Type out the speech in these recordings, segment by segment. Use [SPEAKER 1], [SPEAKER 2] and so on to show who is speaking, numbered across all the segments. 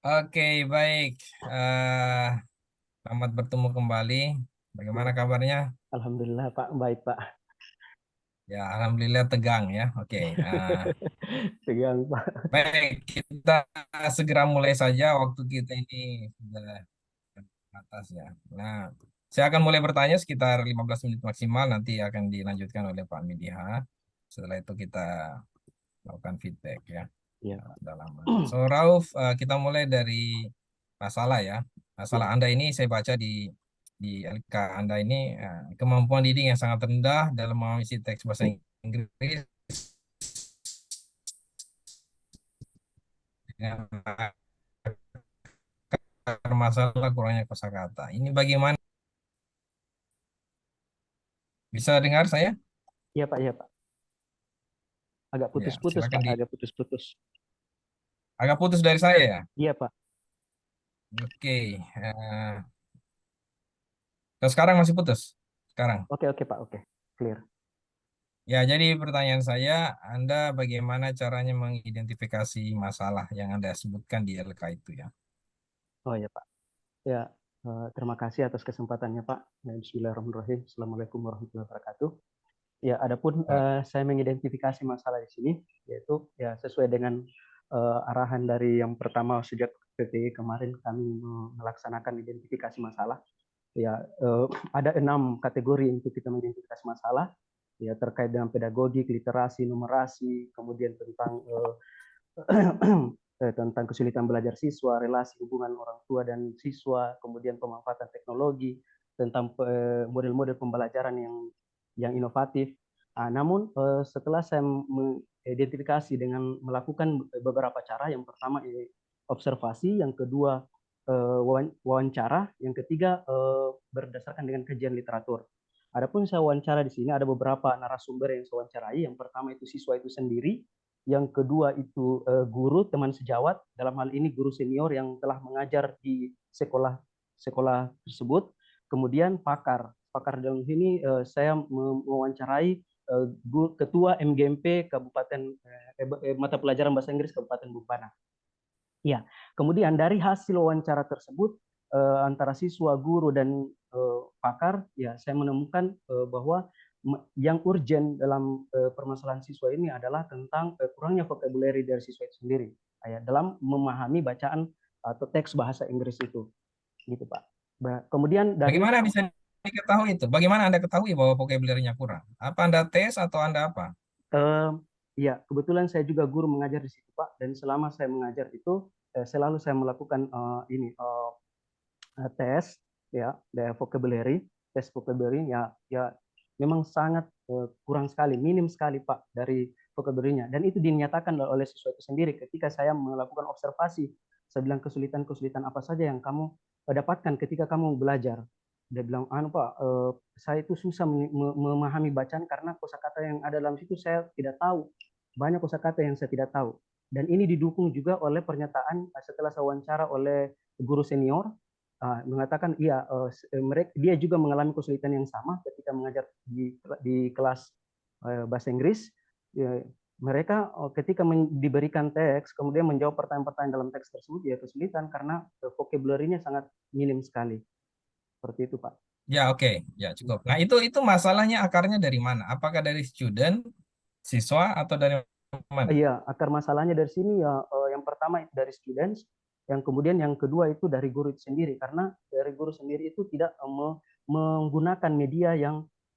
[SPEAKER 1] Oke, baik. Eh, Selamat bertemu kembali. Bagaimana
[SPEAKER 2] Ya,
[SPEAKER 1] kabarnya?
[SPEAKER 2] alhamdulillah Pak, baik Pak.
[SPEAKER 1] Ya, alhamdulillah tegang ya. Oke.
[SPEAKER 2] Tegang Pak.
[SPEAKER 1] Baik, kita segera mulai saja. Waktu kita ini sudah atas ya. Nah, saya akan mulai bertanya sekitar 15 menit maksimal. Nanti akan dilanjutkan oleh Pak Midiha. Setelah itu kita lakukan feedback ya.
[SPEAKER 2] Ya Pak.
[SPEAKER 1] Dalam. So, Rauf, kita mulai dari masalah ya. Masalah
[SPEAKER 2] Ya,
[SPEAKER 1] Anda ini saya baca di LK Anda ini kemampuan reading yang sangat rendah dalam memahami teks bahasa Inggris dengan akar masalah kurangnya kosakata. Ini bagaimana? Bisa dengar saya?
[SPEAKER 2] ya Pak, ya Pak. Agak
[SPEAKER 1] Ya,
[SPEAKER 2] putus-putus
[SPEAKER 1] silakan
[SPEAKER 2] Pak,
[SPEAKER 1] di
[SPEAKER 2] agak putus-putus.
[SPEAKER 1] agak putus dari saya ya.
[SPEAKER 2] Iya Pak.
[SPEAKER 1] Oke. Terus sekarang masih putus? Sekarang.
[SPEAKER 2] Oke oke Pak, oke. Clear.
[SPEAKER 1] Ya, jadi pertanyaan saya, Anda bagaimana caranya mengidentifikasi masalah yang Anda sebutkan di LK itu ya?
[SPEAKER 2] Oh ya Pak. Ya, terima kasih atas kesempatannya Pak. Ya, Bismillahirrahmanirrahim. Assalamualaikum warahmatullahi wabarakatuh. Ya, adapun
[SPEAKER 1] Baik.
[SPEAKER 2] saya mengidentifikasi masalah di sini, yaitu ya sesuai dengan arahan dari yang pertama sejak PPI kemarin kami melaksanakan identifikasi masalah. Ya, ada 6 kategori untuk kita mengidentifikasi masalah, ya terkait dengan pedagogik, literasi, numerasi, kemudian tentang tentang kesulitan belajar siswa, relasi hubungan orang tua dan siswa, kemudian pemanfaatan teknologi, tentang model-model pembelajaran yang inovatif. Namun setelah saya mengidentifikasi dengan melakukan beberapa cara, yang pertama observasi, yang kedua wawancara, yang ketiga berdasarkan dengan kajian literatur. Adapun saya wawancara di sini ada beberapa narasumber yang saya wawancarai. Yang pertama itu siswa itu sendiri, yang kedua itu guru teman sejawat, dalam hal ini guru senior yang telah mengajar di sekolah sekolah tersebut, kemudian pakar dalam ini saya mewawancarai ketua MGMP Kabupaten mata pelajaran bahasa Inggris Kabupaten Bupana. Ya, kemudian dari hasil wawancara tersebut antara siswa, guru dan pakar, ya saya menemukan bahwa yang urgent dalam permasalahan siswa ini adalah tentang kurangnya vocabulary dari siswa itu sendiri, ya, dalam memahami bacaan atau teks bahasa Inggris itu, gitu Pak. Kemudian dari
[SPEAKER 1] Bagaimana bisa diketahui itu? Bagaimana Anda ketahui bahwa vocabulary-nya kurang? Apa Anda tes atau Anda apa?
[SPEAKER 2] eh, ya kebetulan saya juga guru mengajar di situ Pak, dan selama saya mengajar itu selalu saya melakukan ini tes, ya vocabulary, tes vocabulary, ya ya memang sangat kurang sekali, minim sekali Pak dari vocabulary-nya, dan itu dinyatakan oleh siswa itu sendiri ketika saya melakukan observasi. Saya bilang kesulitan-kesulitan apa saja yang kamu dapatkan ketika kamu belajar. Dia bilang, anu Pak, saya itu susah memahami bacaan karena kosakata yang ada dalam situ saya tidak tahu, banyak kosakata yang saya tidak tahu. Dan ini didukung juga oleh pernyataan setelah saya wawancara oleh guru senior, mengatakan iya, mereka dia juga mengalami kesulitan yang sama ketika mengajar di kelas bahasa Inggris. Ya, mereka ketika diberikan teks kemudian menjawab pertanyaan-pertanyaan dalam teks tersebut, ya kesulitan karena vocabulary-nya sangat minim sekali. Seperti itu Pak.
[SPEAKER 1] Ya, oke. Ya, cukup. Nah, itu masalahnya akarnya dari mana? Apakah dari student, siswa, atau dari mana?
[SPEAKER 2] Iya, akar masalahnya dari sini ya, yang pertama itu dari students, yang kemudian yang kedua itu dari guru itu sendiri, karena dari guru sendiri itu tidak menggunakan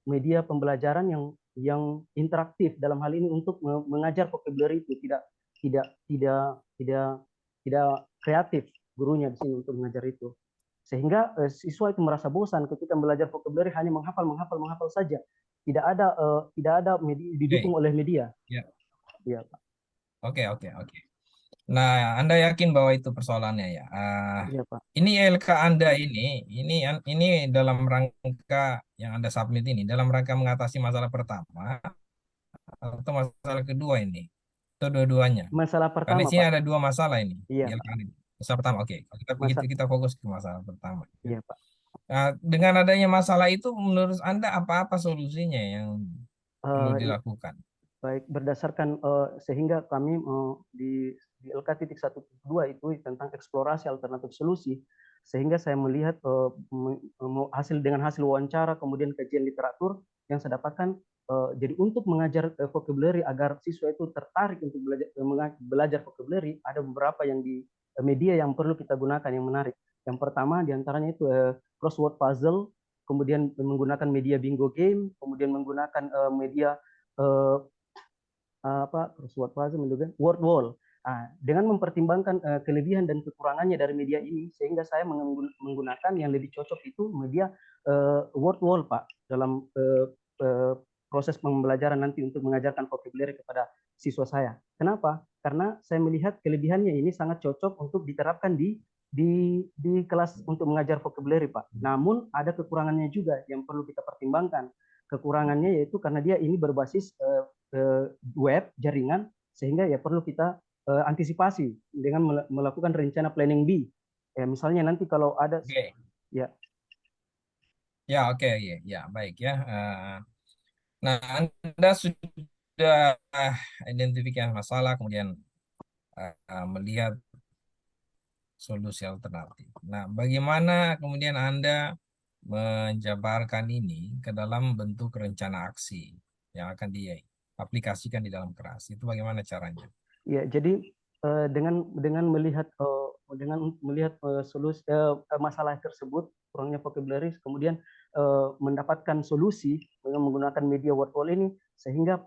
[SPEAKER 2] media pembelajaran yang interaktif dalam hal ini untuk mengajar vocabulary itu, tidak tidak tidak tidak kreatif gurunya di sini untuk mengajar itu, sehingga siswa itu merasa bosan ketika belajar vocabulary hanya menghafal menghafal menghafal saja, tidak ada didukung
[SPEAKER 1] Oke.
[SPEAKER 2] oleh media.
[SPEAKER 1] Ya,
[SPEAKER 2] Ya Pak.
[SPEAKER 1] oke, oke, oke. Nah, Anda yakin bahwa itu persoalannya ya?
[SPEAKER 2] Iya Pak.
[SPEAKER 1] Ini LK Anda ini dalam rangka yang Anda submit ini dalam rangka mengatasi masalah pertama atau masalah kedua ini? Atau dua-duanya?
[SPEAKER 2] Masalah
[SPEAKER 1] Karena di
[SPEAKER 2] pertama,
[SPEAKER 1] sini
[SPEAKER 2] Pak.
[SPEAKER 1] ada dua masalah ini di
[SPEAKER 2] Iya,
[SPEAKER 1] LK
[SPEAKER 2] Pak.
[SPEAKER 1] ini. Masalah pertama, oke. Kalau kita begitu
[SPEAKER 2] Masa
[SPEAKER 1] kita fokus ke masalah pertama. Ya.
[SPEAKER 2] iya, Pak.
[SPEAKER 1] Nah, dengan adanya masalah itu, menurut Anda apa-apa solusinya yang perlu
[SPEAKER 2] Iya,
[SPEAKER 1] dilakukan?
[SPEAKER 2] baik, berdasarkan sehingga kami di di LK.1.2 itu tentang eksplorasi alternatif solusi, sehingga saya melihat dengan hasil wawancara kemudian kajian literatur yang saya dapatkan, jadi untuk mengajar vocabulary agar siswa itu tertarik untuk belajar vocabulary, ada beberapa yang di media yang perlu kita gunakan yang menarik. Yang pertama diantaranya itu crossword puzzle, kemudian menggunakan media bingo game, kemudian menggunakan media uh, crossword puzzle, word wall. Nah, dengan mempertimbangkan kelebihan dan kekurangannya dari media ini, sehingga saya menggunakan yang lebih cocok itu media word wall, Pak, dalam proses pembelajaran nanti untuk mengajarkan vocabulary kepada siswa saya. Kenapa? Karena saya melihat kelebihannya ini sangat cocok untuk diterapkan di kelas untuk mengajar vocabulary, Pak. Namun ada kekurangannya juga yang perlu kita pertimbangkan. Kekurangannya yaitu karena dia ini berbasis web, jaringan, sehingga ya perlu kita antisipasi dengan melakukan rencana planning B. Ya, misalnya nanti kalau ada ya
[SPEAKER 1] Ya, oke, ya, ya, baik ya. Nah, Anda sudah identifikasi masalah, kemudian melihat solusi alternatif. Nah, bagaimana kemudian Anda menjabarkan ini ke dalam bentuk rencana aksi yang akan diaplikasikan di dalam kelas? Itu bagaimana caranya?
[SPEAKER 2] ya jadi dengan melihat solusi masalah tersebut, kurangnya vocabulary, kemudian mendapatkan solusi dengan menggunakan media word wall ini, sehingga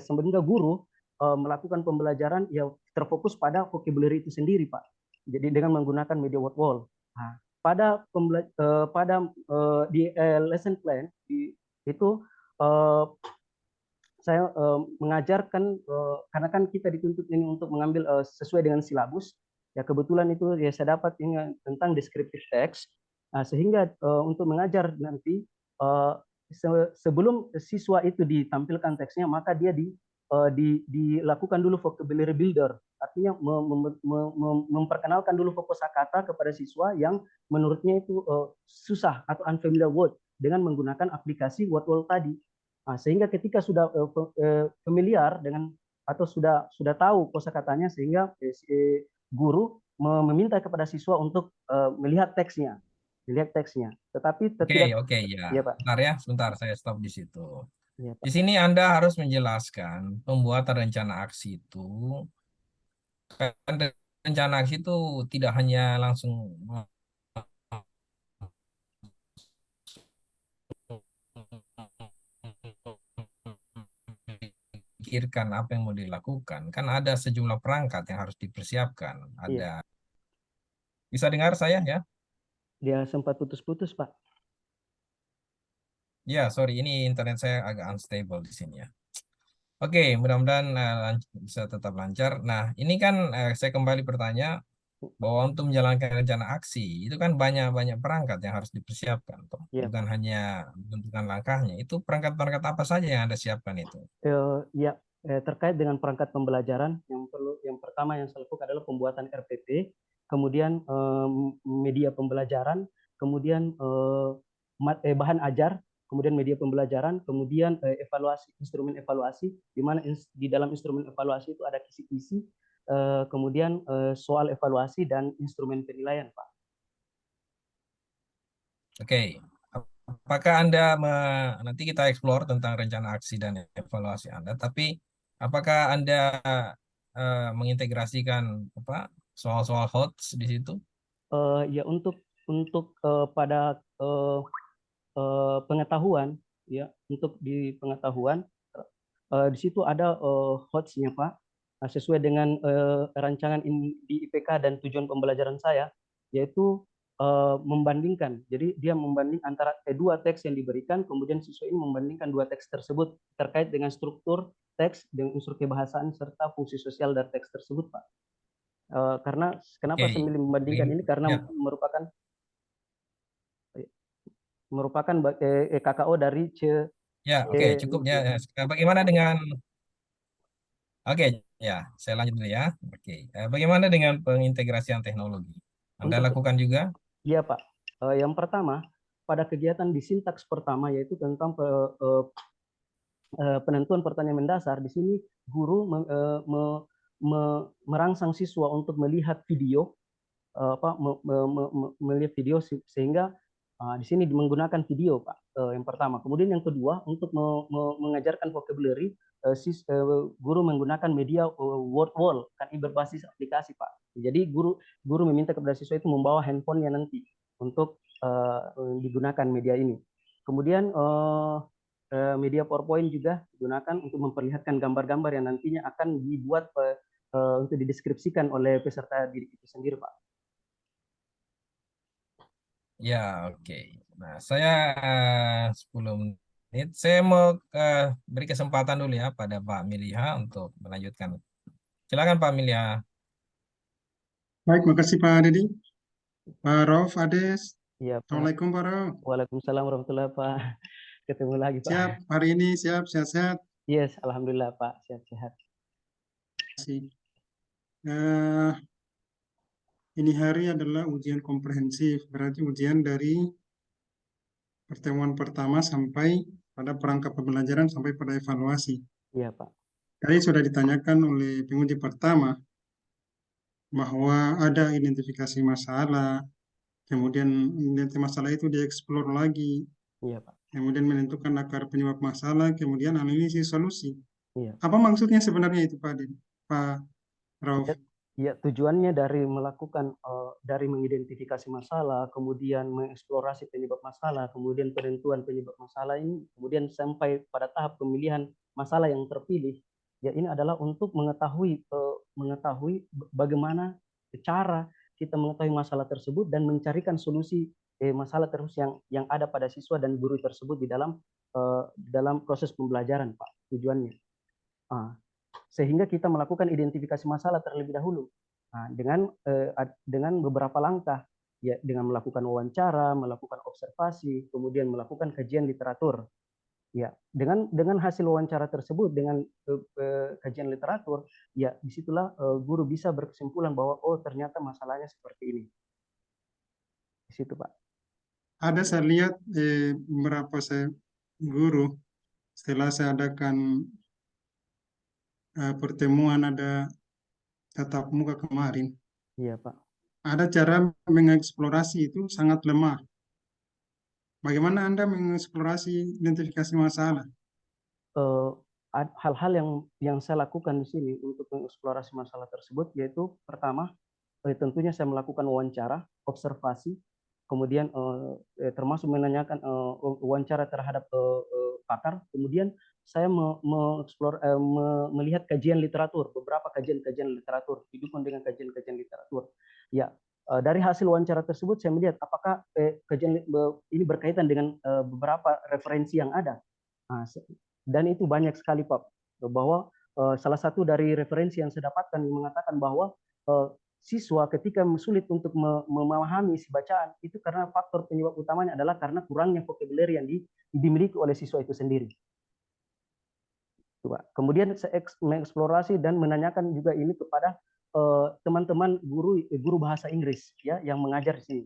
[SPEAKER 2] sebenarnya guru melakukan pembelajaran ya terfokus pada vocabulary itu sendiri, Pak. Jadi dengan menggunakan media word wall. Nah, di lesson plan itu saya mengajarkan karena kan kita dituntut ini untuk mengambil sesuai dengan silabus, ya kebetulan itu ya saya dapat ini tentang descriptive text. Nah, sehingga untuk mengajar nanti sebelum siswa itu ditampilkan teksnya, maka dia dilakukan dulu vocabulary builder, artinya memperkenalkan dulu kosakata kepada siswa yang menurutnya itu susah atau unfamiliar word dengan menggunakan aplikasi word wall tadi. Nah, sehingga ketika sudah familiar dengan atau sudah tahu kosakatanya, sehingga guru meminta kepada siswa untuk melihat teksnya. Tetapi
[SPEAKER 1] Oke,
[SPEAKER 2] tidak,
[SPEAKER 1] oke, ya.
[SPEAKER 2] ya Pak,
[SPEAKER 1] Bentar ya, sebentar saya stop di situ.
[SPEAKER 2] ya
[SPEAKER 1] Di
[SPEAKER 2] Pak.
[SPEAKER 1] sini Anda harus menjelaskan pembuatan rencana aksi itu. Kan rencana aksi itu tidak hanya langsung memikirkan apa yang mau dilakukan. Kan ada sejumlah perangkat yang harus dipersiapkan.
[SPEAKER 2] Iya,
[SPEAKER 1] Ada, bisa dengar saya ya?
[SPEAKER 2] dia sempat putus-putus Pak.
[SPEAKER 1] Ya, sorry, ini internet saya agak unstable di sini ya. Oke, mudah-mudahan bisa tetap lancar. Nah, ini kan saya kembali bertanya bahwa untuk menjalankan rencana aksi itu kan banyak-banyak perangkat yang harus dipersiapkan, toh.
[SPEAKER 2] Iya
[SPEAKER 1] Bukan
[SPEAKER 2] Pak.
[SPEAKER 1] hanya menentukan langkahnya. Itu perangkat-perangkat apa saja yang Anda siapkan itu?
[SPEAKER 2] Ya, terkait dengan perangkat pembelajaran, yang pertama yang saya lakukan adalah pembuatan RPP, kemudian media pembelajaran, kemudian bahan ajar, kemudian media pembelajaran, kemudian evaluasi, instrumen evaluasi, di mana di dalam instrumen evaluasi itu ada kisi-kisi, kemudian soal evaluasi dan instrumen penilaian, Pak.
[SPEAKER 1] Oke, apakah Anda nanti kita explore tentang rencana aksi dan evaluasi Anda, tapi apakah Anda mengintegrasikan apa soal-soal HOTS di situ?
[SPEAKER 2] Ya untuk pada pengetahuan, ya untuk di pengetahuan, di situ ada HOTS-nya Pak. Nah, sesuai dengan rancangan di IPK dan tujuan pembelajaran saya, yaitu membandingkan. Jadi dia membanding antara dua teks yang diberikan, kemudian siswa ini membandingkan dua teks tersebut terkait dengan struktur teks, dengan unsur kebahasaan serta fungsi sosial dari teks tersebut, Pak. Karena kenapa saya
[SPEAKER 1] Oke,
[SPEAKER 2] memilih membandingkan ini, karena
[SPEAKER 1] ya,
[SPEAKER 2] merupakan KKO dari
[SPEAKER 1] ya, oke, cukup ya. Bagaimana dengan Oke, ya, saya lanjut dulu ya. Oke, bagaimana dengan pengintegrasian teknologi? Anda
[SPEAKER 2] untuk
[SPEAKER 1] lakukan juga?
[SPEAKER 2] Iya, Pak. Yang pertama, pada kegiatan di sintaks pertama, yaitu tentang penentuan pertanyaan mendasar, di sini guru merangsang siswa untuk melihat video, melihat video sehingga di sini menggunakan video, Pak. Yang pertama. Kemudian yang kedua, untuk mengajarkan vocabulary, guru menggunakan media word wall, kan ini berbasis aplikasi, Pak. Jadi guru meminta kepada siswa itu membawa handphonenya nanti untuk digunakan media ini. Kemudian media PowerPoint juga digunakan untuk memperlihatkan gambar-gambar yang nantinya akan dibuat untuk dideskripsikan oleh peserta didik itu sendiri, Pak.
[SPEAKER 1] Ya, oke. Nah, saya 10 menit. Saya mau beri kesempatan dulu ya pada Pak Miliha untuk melanjutkan. Silakan Pak Miliha.
[SPEAKER 3] Baik, makasih Pak Dedi. Pak Rauf, Ades.
[SPEAKER 2] Iya, Pak.
[SPEAKER 3] Assalamualaikum Pak Rauf.
[SPEAKER 2] Waalaikumsalam warahmatullahi Pak. Ketemu lagi, Pak.
[SPEAKER 3] Siap, hari ini siap, sehat-sehat.
[SPEAKER 2] Yes, alhamdulillah Pak, sehat-sehat.
[SPEAKER 3] Eh, ini hari adalah ujian komprehensif, berarti ujian dari pertemuan pertama sampai pada perangkat pembelajaran sampai pada evaluasi.
[SPEAKER 2] Iya, Pak.
[SPEAKER 3] Tadi sudah ditanyakan oleh penguji pertama bahwa ada identifikasi masalah, kemudian identifikasi masalah itu dieksplor lagi,
[SPEAKER 2] Iya, Pak.
[SPEAKER 3] kemudian menentukan akar penyebab masalah, kemudian analisis solusi.
[SPEAKER 2] Iya.
[SPEAKER 3] Apa maksudnya sebenarnya itu Pak Rauf?
[SPEAKER 2] Ya, tujuannya dari melakukan dari mengidentifikasi masalah, kemudian mengeksplorasi penyebab masalah, kemudian penentuan penyebab masalah ini, kemudian sampai pada tahap pemilihan masalah yang terpilih. Ya, ini adalah untuk mengetahui bagaimana cara kita mengetahui masalah tersebut dan mencarikan solusi masalah terus yang ada pada siswa dan guru tersebut di dalam proses pembelajaran, Pak. Tujuannya. Sehingga kita melakukan identifikasi masalah terlebih dahulu dengan beberapa langkah, ya, dengan melakukan wawancara, melakukan observasi, kemudian melakukan kajian literatur. Ya, dengan hasil wawancara tersebut, dengan kajian literatur, ya disitulah guru bisa berkesimpulan bahwa oh ternyata masalahnya seperti ini. Di situ, Pak.
[SPEAKER 3] Ada saya lihat beberapa guru setelah saya adakan pertemuan ada tatap muka kemarin,
[SPEAKER 2] Iya, Pak.
[SPEAKER 3] ada cara mengeksplorasi itu sangat lemah. Bagaimana Anda mengeksplorasi identifikasi masalah?
[SPEAKER 2] Hal-hal yang saya lakukan di sini untuk mengeksplorasi masalah tersebut yaitu pertama, tentunya saya melakukan wawancara, observasi, kemudian termasuk menanyakan wawancara terhadap pakar, kemudian saya melihat kajian literatur, beberapa kajian literatur, didukung dengan kajian literatur. Ya, dari hasil wawancara tersebut saya melihat apakah kajian ini berkaitan dengan beberapa referensi yang ada. Nah, dan itu banyak sekali, Pak, bahwa salah satu dari referensi yang saya dapatkan mengatakan bahwa siswa ketika sulit untuk memahami isi bacaan itu karena faktor penyebab utamanya adalah karena kurangnya vocabulary yang dimiliki oleh siswa itu sendiri. Kemudian saya mengeksplorasi dan menanyakan juga ini kepada teman-teman guru bahasa Inggris, ya, yang mengajar di sini,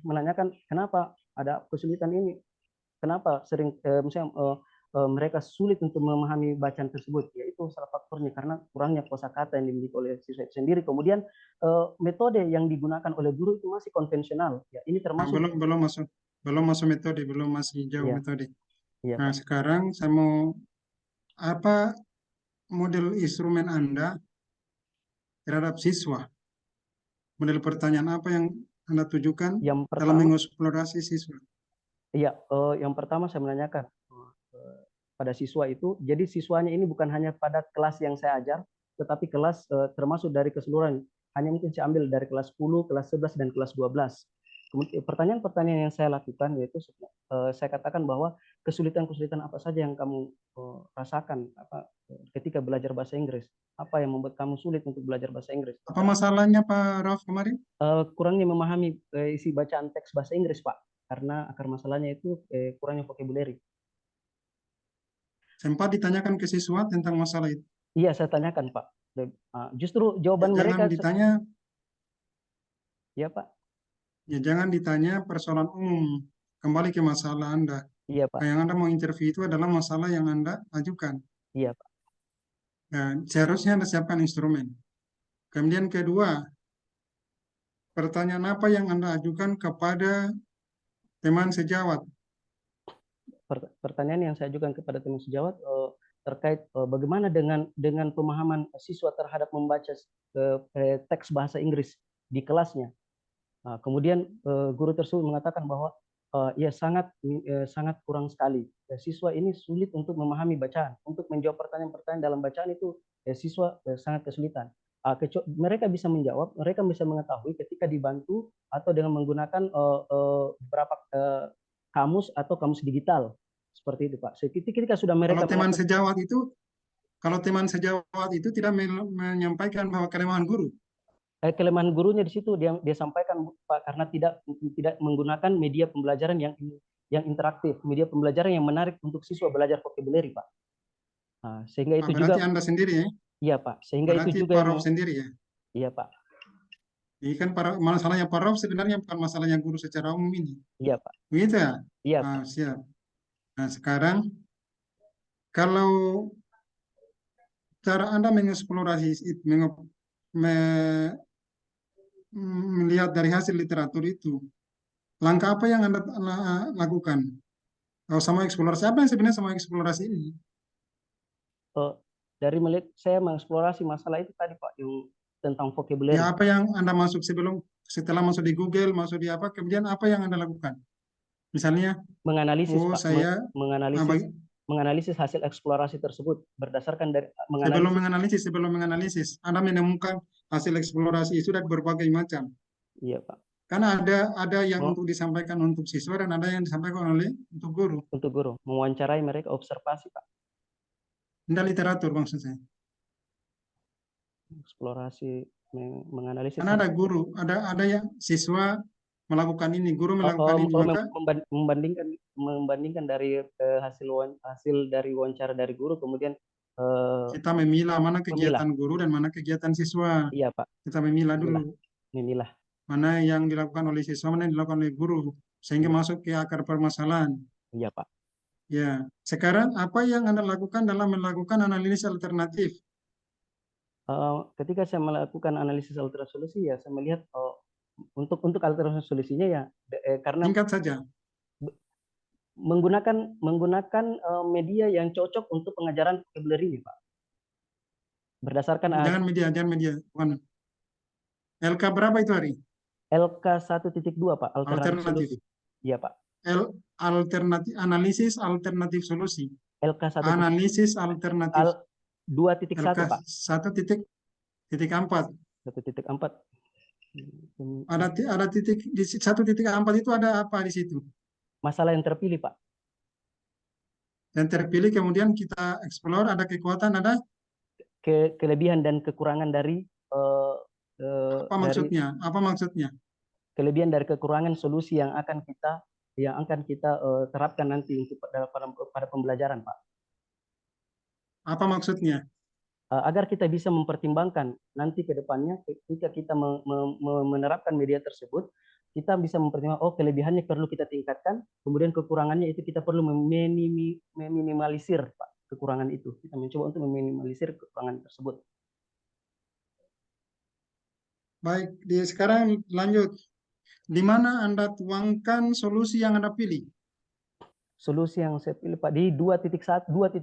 [SPEAKER 2] menanyakan kenapa ada kesulitan ini, kenapa sering misalnya mereka sulit untuk memahami bacaan tersebut, yaitu salah faktornya karena kurangnya kosakata yang dimiliki oleh siswa itu sendiri. Kemudian metode yang digunakan oleh guru itu masih konvensional, ya, ini termasuk
[SPEAKER 3] belum masuk metode, belum, masih jauh
[SPEAKER 2] ya,
[SPEAKER 3] metode.
[SPEAKER 2] ya,
[SPEAKER 3] Nah,
[SPEAKER 2] Pak.
[SPEAKER 3] sekarang saya mau, apa model instrumen Anda terhadap siswa? Model pertanyaan apa yang Anda tujukan
[SPEAKER 2] Yang
[SPEAKER 3] dalam
[SPEAKER 2] pertama,
[SPEAKER 3] mengeksplorasi siswa?
[SPEAKER 2] iya, yang pertama saya menanyakan pada siswa itu, jadi siswanya ini bukan hanya pada kelas yang saya ajar, tetapi kelas termasuk dari keseluruhan. Hanya mungkin saya ambil dari kelas 10, kelas 11, dan kelas 12. Kemudian pertanyaan-pertanyaan yang saya lakukan yaitu saya katakan bahwa kesulitan-kesulitan apa saja yang kamu rasakan ketika belajar bahasa Inggris. Apa yang membuat kamu sulit untuk belajar bahasa Inggris?
[SPEAKER 3] Apa masalahnya Pak Rauf kemarin?
[SPEAKER 2] Kurangnya memahami isi bacaan teks bahasa Inggris, Pak. Karena akar masalahnya itu kurangnya vocabulary.
[SPEAKER 3] Sempat ditanyakan ke siswa tentang masalah itu?
[SPEAKER 2] Iya, saya tanyakan, Pak. Justru jawaban
[SPEAKER 3] Ya,
[SPEAKER 2] mereka,
[SPEAKER 3] jangan ditanya,
[SPEAKER 2] ya, Pak.
[SPEAKER 3] ya jangan ditanya persoalan umum, kembali ke masalah Anda.
[SPEAKER 2] Iya, Pak.
[SPEAKER 3] Yang Anda mau interview itu adalah masalah yang Anda ajukan.
[SPEAKER 2] Iya, Pak.
[SPEAKER 3] Seharusnya Anda siapkan instrumen. Kemudian kedua, pertanyaan apa yang Anda ajukan kepada teman sejawat?
[SPEAKER 2] Pertanyaan yang saya ajukan kepada teman sejawat terkait bagaimana dengan pemahaman siswa terhadap membaca teks bahasa Inggris di kelasnya. Kemudian guru tersebut mengatakan bahwa ya sangat kurang sekali. Siswa ini sulit untuk memahami bacaan. Untuk menjawab pertanyaan-pertanyaan dalam bacaan itu siswa sangat kesulitan. Mereka bisa menjawab, mereka bisa mengetahui ketika dibantu atau dengan menggunakan beberapa kamus atau kamus digital seperti itu, Pak. Ketika sudah mereka
[SPEAKER 3] Kalau teman sejawat itu tidak menyampaikan bahwa kelemahan guru.
[SPEAKER 2] Kelemahan gurunya di situ dia sampaikan, Pak, karena tidak menggunakan media pembelajaran yang interaktif, media pembelajaran yang menarik untuk siswa belajar vocabulary, Pak. Sehingga itu
[SPEAKER 3] berarti
[SPEAKER 2] juga
[SPEAKER 3] Anda sendiri ya?
[SPEAKER 2] Iya, Pak. Sehingga
[SPEAKER 3] berarti
[SPEAKER 2] itu juga
[SPEAKER 3] Pak Rob sendiri ya?
[SPEAKER 2] Iya, Pak.
[SPEAKER 3] Ini kan masalahnya Pak Rob sebenarnya bukan masalahnya guru secara umum ini.
[SPEAKER 2] Iya, Pak.
[SPEAKER 3] Begitu ya?
[SPEAKER 2] Iya, Pak.
[SPEAKER 3] Siap. Nah, sekarang kalau cara Anda mengeksplorasi, melihat dari hasil literatur itu, langkah apa yang Anda lakukan? Kalau sama eksplorasi, apa yang sebenarnya sama eksplorasi ini?
[SPEAKER 2] Dari melihat saya mengeksplorasi masalah itu tadi, Pak, yang tentang vocabulary.
[SPEAKER 3] Ya, apa yang Anda masuk setelah masuk di Google, masuk di apa, kemudian apa yang Anda lakukan? Misalnya,
[SPEAKER 2] menganalisis, Pak,
[SPEAKER 3] saya
[SPEAKER 2] menganalisis hasil eksplorasi tersebut berdasarkan dari
[SPEAKER 3] sebelum menganalisis, Anda menemukan hasil eksplorasi itu dari berbagai macam.
[SPEAKER 2] Iya, Pak.
[SPEAKER 3] Karena ada yang untuk disampaikan untuk siswa dan ada yang disampaikan oleh untuk guru.
[SPEAKER 2] Untuk guru, mewawancarai mereka, observasi, Pak.
[SPEAKER 3] Tidak literatur maksud saya.
[SPEAKER 2] Eksplorasi, menganalisis.
[SPEAKER 3] Karena ada guru, ada yang siswa melakukan ini, guru melakukan ini, maka
[SPEAKER 2] membandingkan dari hasil dari wawancara dari guru, kemudian
[SPEAKER 3] kita memilah mana kegiatan guru dan mana kegiatan siswa.
[SPEAKER 2] Iya, Pak.
[SPEAKER 3] Kita memilah dulu.
[SPEAKER 2] Memilah.
[SPEAKER 3] Mana yang dilakukan oleh siswa, mana yang dilakukan oleh guru, sehingga masuk ke akar permasalahan.
[SPEAKER 2] Iya, Pak.
[SPEAKER 3] Ya, sekarang apa yang Anda lakukan dalam melakukan analisis alternatif?
[SPEAKER 2] Ketika saya melakukan analisis alternatif solusi, ya saya melihat untuk alternatif solusinya ya karena
[SPEAKER 3] singkat saja.
[SPEAKER 2] Menggunakan media yang cocok untuk pengajaran vocabulary ini, Pak. Berdasarkan
[SPEAKER 3] jangan media. Bukan. LK berapa itu hari?
[SPEAKER 2] LK 1.2, Pak. Alternatif. Iya, Pak.
[SPEAKER 3] Analisis alternatif solusi.
[SPEAKER 2] LK 1.
[SPEAKER 3] Analisis alternatif.
[SPEAKER 2] 2.1, Pak.
[SPEAKER 3] 1.4.
[SPEAKER 2] 1.4.
[SPEAKER 3] Ada titik di 1.4 itu ada apa di situ?
[SPEAKER 2] Masalah yang terpilih, Pak.
[SPEAKER 3] Yang terpilih kemudian kita explore, ada kekuatan, ada
[SPEAKER 2] kelebihan dan kekurangan dari
[SPEAKER 3] apa maksudnya? Apa maksudnya?
[SPEAKER 2] Kelebihan dari kekurangan solusi yang akan kita terapkan nanti untuk pada pembelajaran, Pak.
[SPEAKER 3] Apa maksudnya?
[SPEAKER 2] Agar kita bisa mempertimbangkan nanti ke depannya ketika kita menerapkan media tersebut, kita bisa mempertimbangkan, kelebihannya perlu kita tingkatkan, kemudian kekurangannya itu kita perlu meminimalisir, Pak, kekurangan itu. Kita mencoba untuk meminimalisir kekurangan tersebut.
[SPEAKER 3] Baik, sekarang lanjut. Di mana Anda tuangkan solusi yang Anda pilih?
[SPEAKER 2] Solusi yang saya pilih, Pak, di 2.2,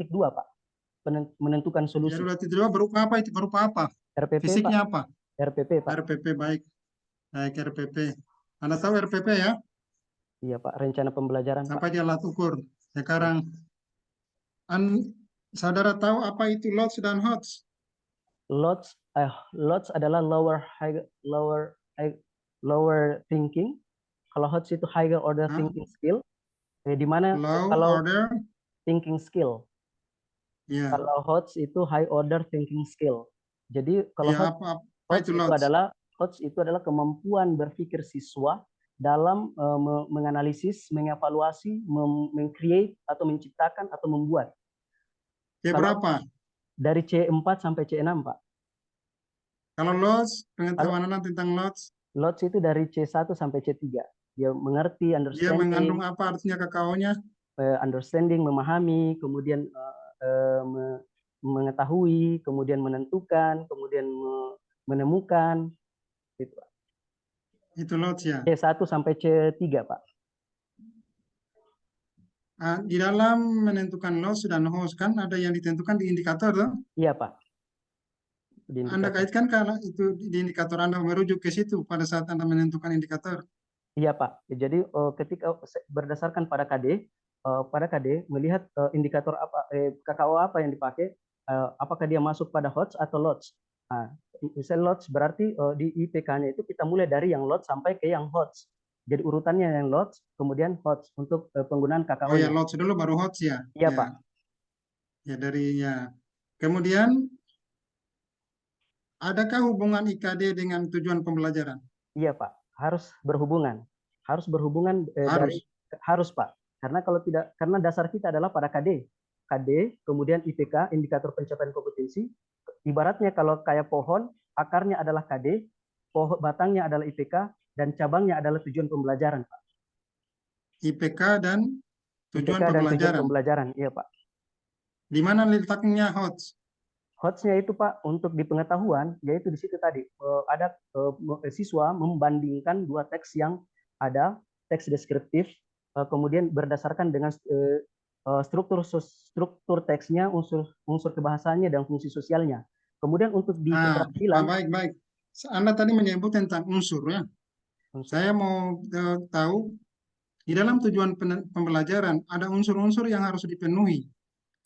[SPEAKER 2] Pak. Menentukan solusi.
[SPEAKER 3] Ya, 2.2 berupa apa itu? Berupa apa?
[SPEAKER 2] RPP,
[SPEAKER 3] Fisiknya
[SPEAKER 2] Pak.
[SPEAKER 3] apa?
[SPEAKER 2] RPP, Pak.
[SPEAKER 3] RPP, baik. Baik, RPP. Anda tahu RPP ya?
[SPEAKER 2] Iya, Pak. Rencana pembelajaran,
[SPEAKER 3] apa dia alat ukur? Sekarang, saudara tahu apa itu LOTS dan HOTS?
[SPEAKER 2] LOTS adalah lower thinking. Kalau HOTS itu higher order thinking skill. Di mana kalau
[SPEAKER 3] order
[SPEAKER 2] thinking skill. Yeah. Kalau HOTS itu high order thinking skill. Jadi kalau HOTS itu adalah kemampuan berpikir siswa dalam menganalisis, mengevaluasi, meng-create atau menciptakan atau membuat.
[SPEAKER 3] Berapa?
[SPEAKER 2] Dari C4 sampai C6, Pak.
[SPEAKER 3] Kalau LOTS, pengetahuan tentang LOTS?
[SPEAKER 2] LOTS itu dari C1 sampai C3. Dia mengerti, understanding.
[SPEAKER 3] Dia mengandung apa artinya kakaonya?
[SPEAKER 2] Understanding, memahami, kemudian mengetahui, kemudian menentukan, kemudian menemukan. Itu.
[SPEAKER 3] Itu lots ya.
[SPEAKER 2] C1 sampai C3, Pak.
[SPEAKER 3] Di dalam menentukan loss dan host kan ada yang ditentukan di indikator tuh.
[SPEAKER 2] Iya, Pak. Di
[SPEAKER 3] Anda
[SPEAKER 2] indikator.
[SPEAKER 3] kaitkan kalau itu di indikator Anda merujuk ke situ pada saat Anda menentukan indikator.
[SPEAKER 2] Iya, Pak. Jadi ketika berdasarkan pada KD melihat indikator apa, KKO apa yang dipakai, apakah dia masuk pada HOTS atau LOTS. Nah, misalnya LOTS berarti di IPK-nya itu kita mulai dari yang LOTS sampai ke yang HOTS. Jadi urutannya yang LOTS, kemudian HOTS untuk penggunaan
[SPEAKER 3] Oh ya,
[SPEAKER 2] KKO-nya.
[SPEAKER 3] lots dulu baru hots ya.
[SPEAKER 2] Iya,
[SPEAKER 3] Ya,
[SPEAKER 2] Pak.
[SPEAKER 3] ya dari ya. Kemudian adakah hubungan IKD dengan tujuan pembelajaran?
[SPEAKER 2] Iya, Pak. Harus berhubungan. Harus berhubungan dari
[SPEAKER 3] Harus.
[SPEAKER 2] harus, Pak. Karena kalau tidak, karena dasar kita adalah pada KD. KD, kemudian IPK, indikator pencapaian kompetensi. Ibaratnya kalau kayak pohon, akarnya adalah KD, batangnya adalah IPK, dan cabangnya adalah tujuan pembelajaran, Pak.
[SPEAKER 3] IPK dan
[SPEAKER 2] IPK
[SPEAKER 3] tujuan
[SPEAKER 2] dan tujuan
[SPEAKER 3] pembelajaran.
[SPEAKER 2] pembelajaran, iya, Pak.
[SPEAKER 3] Di mana letaknya HOTS?
[SPEAKER 2] HOTS-nya itu, Pak, untuk di pengetahuan, yaitu di situ tadi ada siswa membandingkan dua teks yang ada, teks deskriptif, kemudian berdasarkan dengan struktur teksnya, unsur kebahasaannya dan fungsi sosialnya. Kemudian untuk di keterampilan,
[SPEAKER 3] Baik. Anda tadi menyebut tentang unsur ya. Saya mau tahu di dalam tujuan pembelajaran ada unsur-unsur yang harus dipenuhi.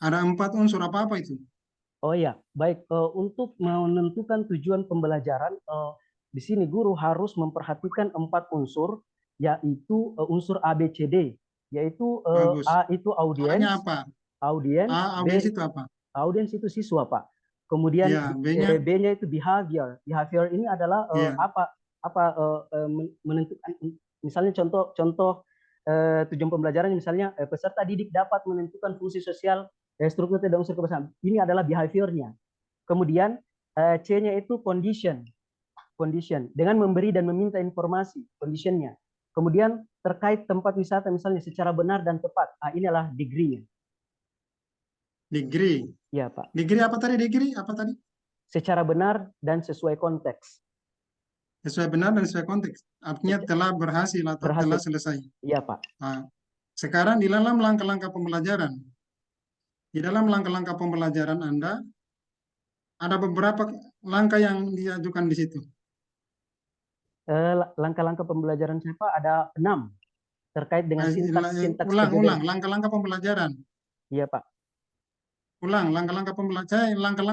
[SPEAKER 3] Ada 4 unsur apa-apa itu?
[SPEAKER 2] oh ya, baik. Untuk menentukan tujuan pembelajaran, di sini guru harus memperhatikan 4 unsur, yaitu unsur A, B, C, D, yaitu
[SPEAKER 3] Bagus.
[SPEAKER 2] A itu
[SPEAKER 3] A-nya
[SPEAKER 2] audiens,
[SPEAKER 3] apa?
[SPEAKER 2] B
[SPEAKER 3] Audiens itu apa?
[SPEAKER 2] audiens itu siswa, Pak. Kemudian
[SPEAKER 3] Ya, B-nya.
[SPEAKER 2] B-nya itu behavior. Behavior ini adalah
[SPEAKER 3] Ya.
[SPEAKER 2] menentukan, misalnya contoh tujuan pembelajaran, misalnya peserta didik dapat menentukan fungsi sosial, struktur dan unsur kebangsaan. Ini adalah behaviornya. Kemudian C-nya itu condition dengan memberi dan meminta informasi conditionnya. Kemudian terkait tempat wisata misalnya secara benar dan tepat. Inilah degree-nya.
[SPEAKER 3] Degree.
[SPEAKER 2] Ya, Pak.
[SPEAKER 3] Degree apa tadi? Degree apa tadi?
[SPEAKER 2] Secara benar dan sesuai konteks.
[SPEAKER 3] Sesuai benar dan sesuai konteks. Artinya telah berhasil atau telah selesai.
[SPEAKER 2] Iya, Pak.
[SPEAKER 3] Nah, sekarang di dalam langkah-langkah pembelajaran. Di dalam langkah-langkah pembelajaran Anda, ada beberapa langkah yang diajukan di situ.
[SPEAKER 2] Langkah-langkah pembelajaran saya, Pak, ada 6 terkait dengan sintaks
[SPEAKER 3] Ulang, langkah-langkah pembelajaran.
[SPEAKER 2] Iya, Pak.
[SPEAKER 3] Ulang, langkah-langkah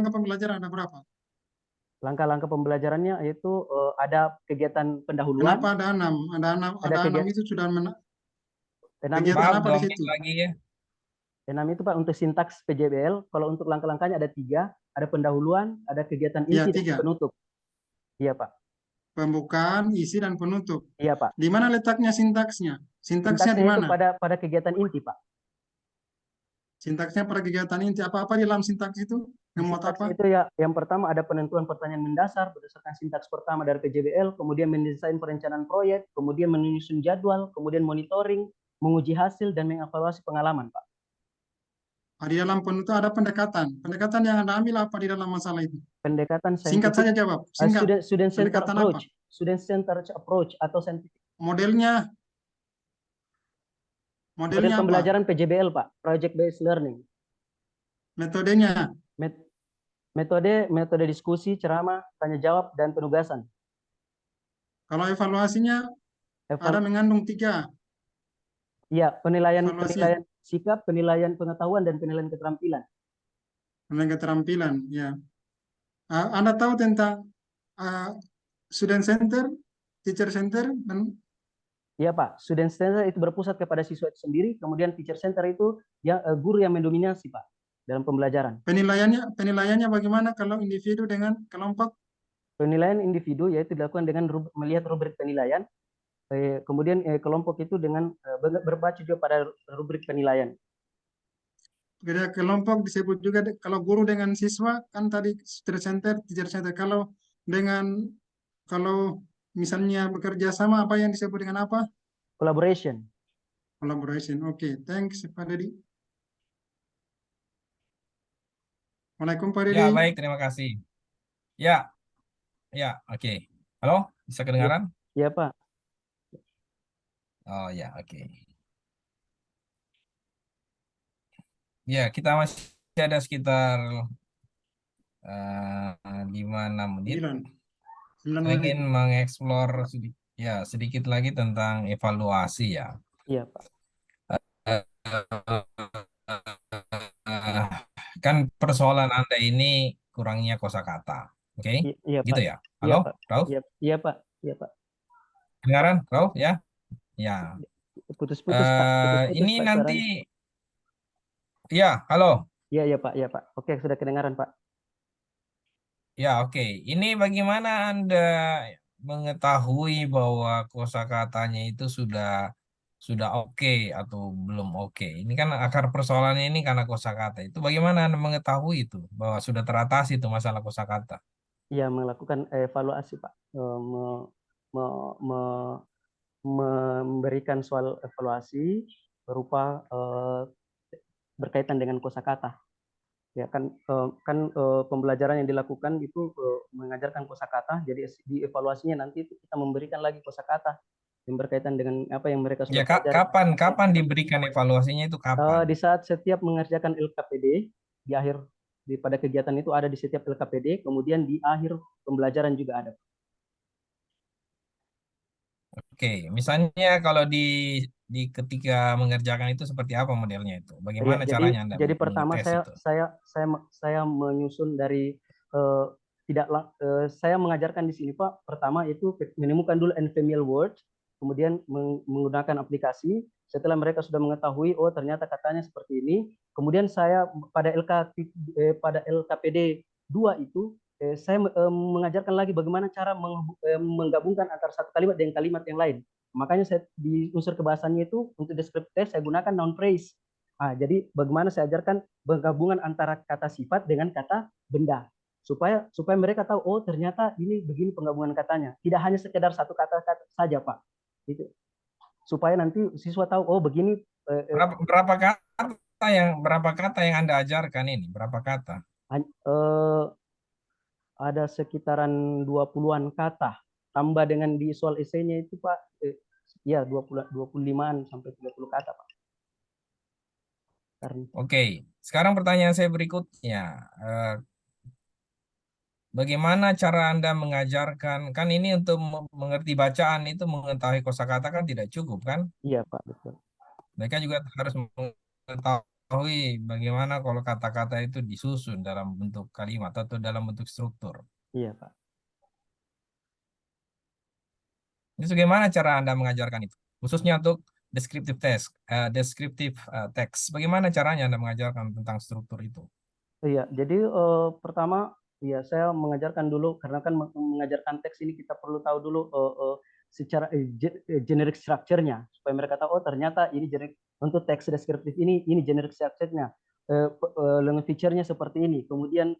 [SPEAKER 3] pembelajaran ada berapa?
[SPEAKER 2] Langkah-langkah pembelajarannya yaitu ada kegiatan pendahuluan.
[SPEAKER 3] Kenapa ada 6? Ada 6 itu sudah
[SPEAKER 2] kegiatan
[SPEAKER 3] apa di situ?
[SPEAKER 1] Lagi ya.
[SPEAKER 2] 6 itu, Pak, untuk sintaks PJBL. Kalau untuk langkah-langkahnya ada 3, ada pendahuluan, ada kegiatan inti dan penutup. Iya, Pak.
[SPEAKER 3] Pembukaan, isi, dan penutup.
[SPEAKER 2] Iya, Pak.
[SPEAKER 3] Di mana letaknya sintaksnya? Sintaksnya di mana?
[SPEAKER 2] Itu pada kegiatan inti, Pak.
[SPEAKER 3] Sintaksnya pada kegiatan inti. Apa-apa di dalam sintaks itu?
[SPEAKER 2] Sintaks itu ya, yang pertama ada penentuan pertanyaan mendasar berdasarkan sintaks pertama dari PJBL, kemudian mendesain perencanaan proyek, kemudian menyusun jadwal, kemudian monitoring, menguji hasil, dan mengevaluasi pengalaman, Pak.
[SPEAKER 3] Di dalam penutup ada pendekatan. Pendekatan yang Anda ambil apa di dalam masalah itu?
[SPEAKER 2] Pendekatan
[SPEAKER 3] singkat saja jawab. Singkat.
[SPEAKER 2] Student center approach.
[SPEAKER 3] Apa?
[SPEAKER 2] Student center approach atau scientific.
[SPEAKER 3] Model
[SPEAKER 2] pembelajaran apa? PJBL, Pak. Project based learning.
[SPEAKER 3] Metodenya?
[SPEAKER 2] Metode diskusi, ceramah, tanya jawab, dan penugasan.
[SPEAKER 3] Kalau evaluasinya ada mengandung 3.
[SPEAKER 2] Iya, penilaian sikap, penilaian pengetahuan, dan penilaian keterampilan.
[SPEAKER 3] Penilaian keterampilan, ya. Anda tahu tentang student center, teacher center, dan
[SPEAKER 2] iya, Pak. Student center itu berpusat kepada siswa itu sendiri, kemudian teacher center itu yang guru yang mendominasi, Pak, dalam pembelajaran.
[SPEAKER 3] Penilaiannya bagaimana kalau individu dengan kelompok?
[SPEAKER 2] Penilaian individu yaitu dilakukan dengan melihat rubrik penilaian. Kemudian kelompok itu dengan berbaca juga pada rubrik penilaian.
[SPEAKER 3] Beda kelompok disebut juga kalau guru dengan siswa kan tadi student center, teacher center. Kalau misalnya bekerja sama apa yang disebut dengan apa?
[SPEAKER 2] Collaboration.
[SPEAKER 3] Collaboration. Oke, thanks Pak Dedi. Waalaikumsalam Pak
[SPEAKER 1] Ya,
[SPEAKER 3] Didi.
[SPEAKER 1] baik, terima kasih. Ya, ya, oke. Halo, bisa
[SPEAKER 2] Ya,
[SPEAKER 1] kedengaran?
[SPEAKER 2] ya Pak.
[SPEAKER 1] Oh ya, oke. Ya, kita masih ada sekitar 5-6 menit.
[SPEAKER 3] 9. 9
[SPEAKER 1] Saya
[SPEAKER 3] menit.
[SPEAKER 1] ingin mengeksplor sedikit lagi tentang evaluasi ya.
[SPEAKER 2] Iya Pak.
[SPEAKER 1] Eh, kan persoalan Anda ini kurangnya kosakata. Oke?
[SPEAKER 2] Iya
[SPEAKER 1] Gitu
[SPEAKER 2] Pak.
[SPEAKER 1] ya.
[SPEAKER 2] Iya
[SPEAKER 1] Halo,
[SPEAKER 2] Pak.
[SPEAKER 1] Rauf?
[SPEAKER 2] Iya, iya Pak. Iya Pak.
[SPEAKER 1] Kedengaran, Rauf ya? Ya.
[SPEAKER 2] Putus-putus Pak. Putus-putus
[SPEAKER 1] Ini
[SPEAKER 2] Pak
[SPEAKER 1] nanti
[SPEAKER 2] suaranya.
[SPEAKER 1] ya, halo.
[SPEAKER 2] Iya, iya Pak. Iya Pak. Oke, sudah kedengaran Pak.
[SPEAKER 1] Ya, oke. Ini bagaimana Anda mengetahui bahwa kosakatanya itu sudah oke atau belum oke? Ini kan akar persoalannya ini karena kosakata. Itu bagaimana Anda mengetahui itu bahwa sudah teratasi itu masalah kosakata?
[SPEAKER 2] Iya, melakukan evaluasi Pak. Me- me- Memberikan soal evaluasi berupa berkaitan dengan kosakata. Ya kan, pembelajaran yang dilakukan itu mengajarkan kosakata. Jadi di evaluasinya nanti itu kita memberikan lagi kosakata yang berkaitan dengan apa yang mereka
[SPEAKER 1] Ya,
[SPEAKER 2] sudah pelajari.
[SPEAKER 1] kapan kapan diberikan evaluasinya itu kapan?
[SPEAKER 2] Di saat setiap mengerjakan LKPD di akhir pada kegiatan itu ada di setiap LKPD, kemudian di akhir pembelajaran juga ada.
[SPEAKER 1] Oke, misalnya kalau di ketika mengerjakan itu seperti apa modelnya itu?
[SPEAKER 2] Ya,
[SPEAKER 1] Bagaimana
[SPEAKER 2] jadi
[SPEAKER 1] caranya Anda
[SPEAKER 2] pertama
[SPEAKER 1] mengetes
[SPEAKER 2] saya
[SPEAKER 1] itu?
[SPEAKER 2] saya menyusun dari eh, tidak saya mengajarkan di sini Pak. Pertama itu menemukan dulu unfamiliar words, kemudian menggunakan aplikasi. Setelah mereka sudah mengetahui, oh ternyata katanya seperti ini. Kemudian saya pada LKPD 2 itu saya mengajarkan lagi bagaimana cara menggabungkan antara satu kalimat dengan kalimat yang lain. Makanya saya di unsur kebahasannya itu untuk descriptive text saya gunakan noun phrase. Jadi bagaimana saya ajarkan penggabungan antara kata sifat dengan kata benda supaya supaya mereka tahu oh ternyata ini begini penggabungan katanya. Tidak hanya sekedar satu kata-kata saja Pak. Itu supaya nanti siswa tahu oh begini
[SPEAKER 1] Berapa kata yang Anda ajarkan ini? Berapa kata?
[SPEAKER 2] eh, ada sekitaran 20-an kata tambah dengan di soal esainya itu Pak ya 25-an sampai 30 kata Pak. Karena
[SPEAKER 1] Oke, sekarang pertanyaan saya berikutnya. Eh, Bagaimana cara Anda mengajarkan? Kan ini untuk mengerti bacaan itu mengetahui kosakata kan tidak cukup kan?
[SPEAKER 2] iya Pak betul.
[SPEAKER 1] Mereka juga harus mengetahui bagaimana kalau kata-kata itu disusun dalam bentuk kalimat atau dalam bentuk struktur.
[SPEAKER 2] Iya Pak.
[SPEAKER 1] Ini bagaimana cara Anda mengajarkan itu? Khususnya untuk descriptive text. Bagaimana caranya Anda mengajarkan tentang struktur itu?
[SPEAKER 2] Iya, jadi pertama ya saya mengajarkan dulu karena kan mengajarkan teks ini kita perlu tahu dulu secara generic structure-nya supaya mereka tahu oh ternyata ini generic untuk teks deskriptif ini generic structure-nya. Language feature-nya seperti ini. Kemudian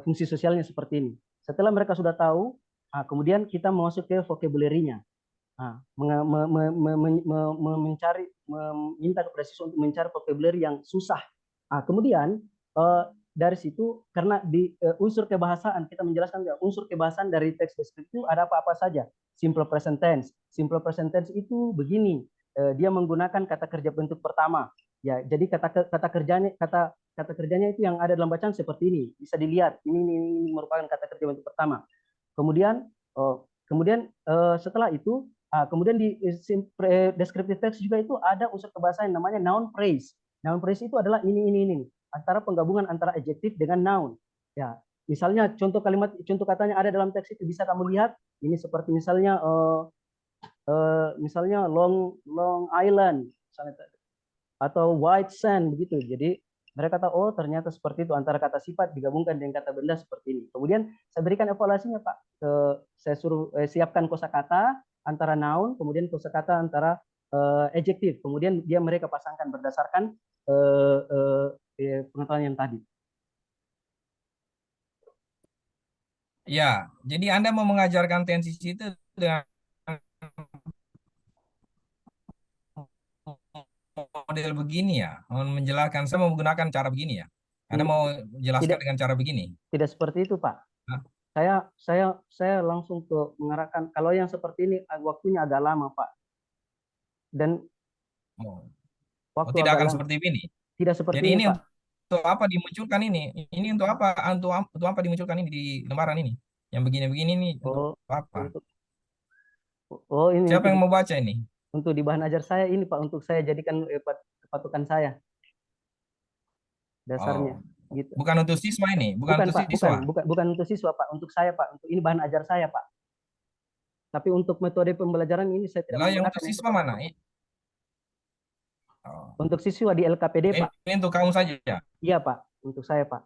[SPEAKER 2] fungsi sosialnya seperti ini. Setelah mereka sudah tahu, kemudian kita masuk ke vocabulary-nya. Mencari meminta kepada siswa untuk mencari vocabulary yang susah. Kemudian dari situ karena di unsur kebahasaan kita menjelaskan ya, unsur kebahasaan dari teks deskriptif ada apa-apa saja. Simple present tense. Simple present tense itu begini, dia menggunakan kata kerja bentuk pertama. Ya, jadi kata kerjanya itu yang ada dalam bacaan seperti ini. Bisa dilihat. Ini merupakan kata kerja bentuk pertama. Kemudian setelah itu kemudian di descriptive text juga itu ada unsur kebahasaan yang namanya noun phrase. Noun phrase itu adalah ini antara penggabungan antara adjektif dengan noun. Ya, misalnya contoh katanya ada dalam teks itu bisa kamu lihat. Ini seperti misalnya long long island misalnya, atau white sand begitu. Jadi mereka tahu oh ternyata seperti itu antara kata sifat digabungkan dengan kata benda seperti ini. Kemudian saya berikan evaluasinya Pak. Saya suruh siapkan kosakata antara noun, kemudian kosakata antara adjektif. Kemudian mereka pasangkan berdasarkan pengetahuan yang tadi.
[SPEAKER 1] Ya, jadi Anda mau mengajarkan tensi itu dengan model begini ya, menjelaskan saya mau menggunakan cara begini ya. Anda mau jelaskan
[SPEAKER 2] Tidak,
[SPEAKER 1] dengan cara begini?
[SPEAKER 2] tidak seperti itu, Pak.
[SPEAKER 1] Hah?
[SPEAKER 2] Saya langsung ke mengarahkan kalau yang seperti ini waktunya agak lama, Pak. Dan
[SPEAKER 1] Oh, oh,
[SPEAKER 2] waktu
[SPEAKER 1] tidak
[SPEAKER 2] agak
[SPEAKER 1] akan
[SPEAKER 2] lama.
[SPEAKER 1] seperti ini.
[SPEAKER 2] Tidak seperti
[SPEAKER 1] Jadi
[SPEAKER 2] ini,
[SPEAKER 1] ini
[SPEAKER 2] Pak.
[SPEAKER 1] untuk apa dimunculkan ini? Ini untuk apa dimunculkan ini di lembaran ini? Yang begini-begini ini untuk
[SPEAKER 2] Oh,
[SPEAKER 1] apa?
[SPEAKER 2] untuk ini
[SPEAKER 1] Siapa yang mau baca ini?
[SPEAKER 2] untuk di bahan ajar saya ini, Pak, untuk saya jadikan patokan saya
[SPEAKER 1] Oh,
[SPEAKER 2] dasarnya gitu.
[SPEAKER 1] bukan untuk siswa ini, bukan
[SPEAKER 2] Bukan,
[SPEAKER 1] untuk
[SPEAKER 2] Pak,
[SPEAKER 1] siswa.
[SPEAKER 2] bukan untuk siswa, Pak, untuk saya, Pak. Untuk ini bahan ajar saya, Pak. Tapi untuk metode pembelajaran ini saya tidak
[SPEAKER 1] Lah yang untuk
[SPEAKER 2] menggunakan yang
[SPEAKER 1] siswa
[SPEAKER 2] seperti
[SPEAKER 1] mana?
[SPEAKER 2] itu.
[SPEAKER 1] Oh,
[SPEAKER 2] Untuk siswa di LKPD,
[SPEAKER 1] ini
[SPEAKER 2] Pak.
[SPEAKER 1] untuk kamu saja.
[SPEAKER 2] Iya, Pak. Untuk saya, Pak.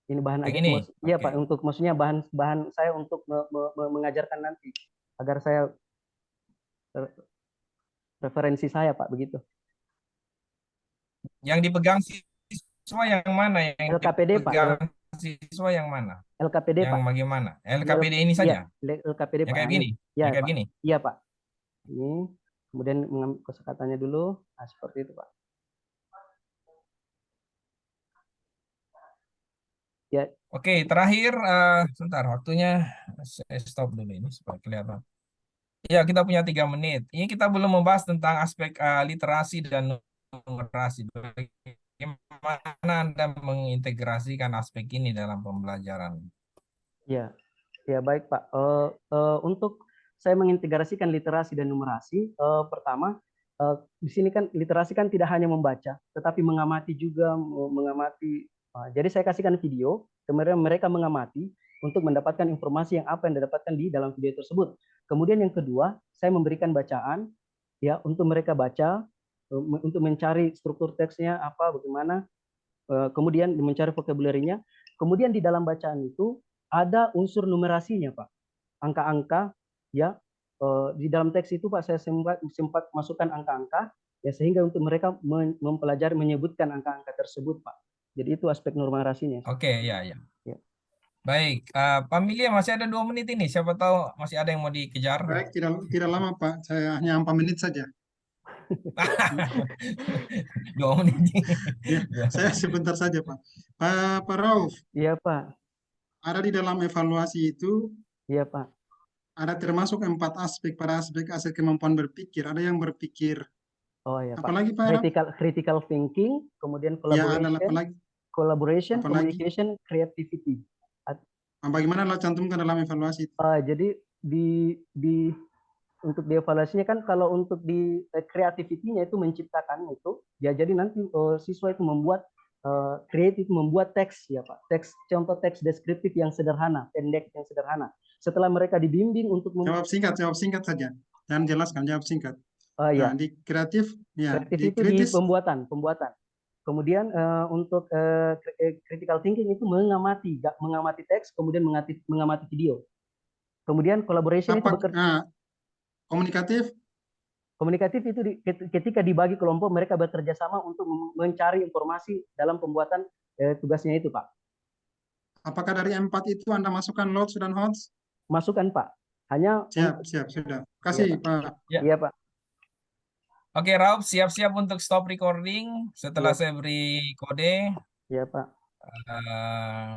[SPEAKER 2] Ini bahan
[SPEAKER 1] Yang
[SPEAKER 2] aja,
[SPEAKER 1] ini.
[SPEAKER 2] iya,
[SPEAKER 1] Oke.
[SPEAKER 2] Pak. Untuk maksudnya bahan bahan saya untuk mengajarkan nanti agar saya referensi saya, Pak, begitu.
[SPEAKER 1] Yang dipegang siswa yang mana? Yang
[SPEAKER 2] LKPD, Pak.
[SPEAKER 1] dipegang siswa yang mana?
[SPEAKER 2] LKPD,
[SPEAKER 1] Yang
[SPEAKER 2] Pak.
[SPEAKER 1] bagaimana?
[SPEAKER 2] Ini
[SPEAKER 1] LKPD ini
[SPEAKER 2] iya,
[SPEAKER 1] saja.
[SPEAKER 2] LKPD,
[SPEAKER 1] Yang
[SPEAKER 2] Pak.
[SPEAKER 1] kayak
[SPEAKER 2] Nah, ini.
[SPEAKER 1] gini.
[SPEAKER 2] Iya,
[SPEAKER 1] Yang kayak
[SPEAKER 2] Pak.
[SPEAKER 1] gini.
[SPEAKER 2] Iya, Pak. Ini kemudian kosakatanya dulu. Nah, seperti itu, Pak. Ya,
[SPEAKER 1] Oke, terakhir, sebentar waktunya saya stop dulu ini supaya kelihatan. Ya, kita punya 3 menit. Ini kita belum membahas tentang aspek literasi dan numerasi. Bagaimana Anda mengintegrasikan aspek ini dalam pembelajaran?
[SPEAKER 2] ya, ya, baik, Pak. Untuk saya mengintegrasikan literasi dan numerasi, pertama, di sini kan literasi kan tidak hanya membaca, tetapi mengamati juga, mengamati. Jadi saya kasihkan video, kemudian mereka mengamati untuk mendapatkan informasi yang apa yang didapatkan di dalam video tersebut. Kemudian yang kedua, saya memberikan bacaan, ya, untuk mereka baca, untuk mencari struktur teksnya apa, bagaimana, kemudian mencari vocabulary-nya. Kemudian di dalam bacaan itu ada unsur numerasinya, Pak. Angka-angka, ya. Di dalam teks itu, Pak, saya sempat masukkan angka-angka, ya, sehingga untuk mereka mempelajari menyebutkan angka-angka tersebut, Pak. Jadi itu aspek numerasinya.
[SPEAKER 1] Oke, ya, ya.
[SPEAKER 2] Ya.
[SPEAKER 1] Baik, Pak Milia masih ada 2 menit ini. Siapa tahu masih ada yang mau dikejar.
[SPEAKER 3] Baik, tidak lama Pak, saya hanya 4 menit saja.
[SPEAKER 1] 2 menit.
[SPEAKER 3] Ya,
[SPEAKER 1] Ya.
[SPEAKER 3] saya sebentar saja Pak. Pak Rauf,
[SPEAKER 2] Iya, Pak.
[SPEAKER 3] ada di dalam evaluasi itu
[SPEAKER 2] Iya, Pak.
[SPEAKER 3] ada termasuk 4 aspek pada aspek kemampuan berpikir. Ada yang berpikir,
[SPEAKER 2] Oh, ya, Pak.
[SPEAKER 3] apalagi Pak Rauf?
[SPEAKER 2] Critical thinking, kemudian
[SPEAKER 3] Ya, ada apalagi? Apalagi?
[SPEAKER 2] collaboration, creativity.
[SPEAKER 3] Bagaimana lah cantumkan dalam evaluasi itu?
[SPEAKER 2] Jadi di untuk dievaluasinya kan kalau untuk di creativity-nya itu menciptakan itu, ya, jadi nanti siswa itu membuat creative, membuat teks, ya, Pak, contoh teks deskriptif yang sederhana, pendek, yang sederhana. Setelah mereka dibimbing untuk
[SPEAKER 3] Jawab singkat saja. Jangan jelaskan, jawab singkat.
[SPEAKER 2] ya,
[SPEAKER 3] Nah, di kreatif, ya,
[SPEAKER 2] kreatif
[SPEAKER 3] di
[SPEAKER 2] itu di
[SPEAKER 3] kritis,
[SPEAKER 2] pembuatan. Kemudian untuk critical thinking itu mengamati teks, kemudian mengamati video. Kemudian collaboration itu bekerja.
[SPEAKER 3] Komunikatif,
[SPEAKER 2] Komunikatif itu ketika dibagi kelompok, mereka bekerja sama untuk mencari informasi dalam pembuatan tugasnya itu, Pak.
[SPEAKER 3] apakah dari 4 itu Anda masukkan loads dan HOTS?
[SPEAKER 2] Masukkan, Pak. Hanya
[SPEAKER 3] Siap, sudah.
[SPEAKER 2] Iya,
[SPEAKER 3] Kasih,
[SPEAKER 2] Pak.
[SPEAKER 3] Pak.
[SPEAKER 1] Ya.
[SPEAKER 2] Iya, Pak.
[SPEAKER 1] Oke, Rauf, siap-siap untuk stop recording setelah
[SPEAKER 2] Iya,
[SPEAKER 1] saya beri kode.
[SPEAKER 2] iya, Pak.
[SPEAKER 1] Eh,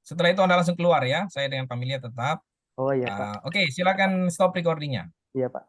[SPEAKER 1] setelah itu Anda langsung keluar ya. Saya dengan Familia tetap.
[SPEAKER 2] Oh, iya, Pak.
[SPEAKER 1] Oke, silakan stop recordingnya.
[SPEAKER 2] Iya, Pak.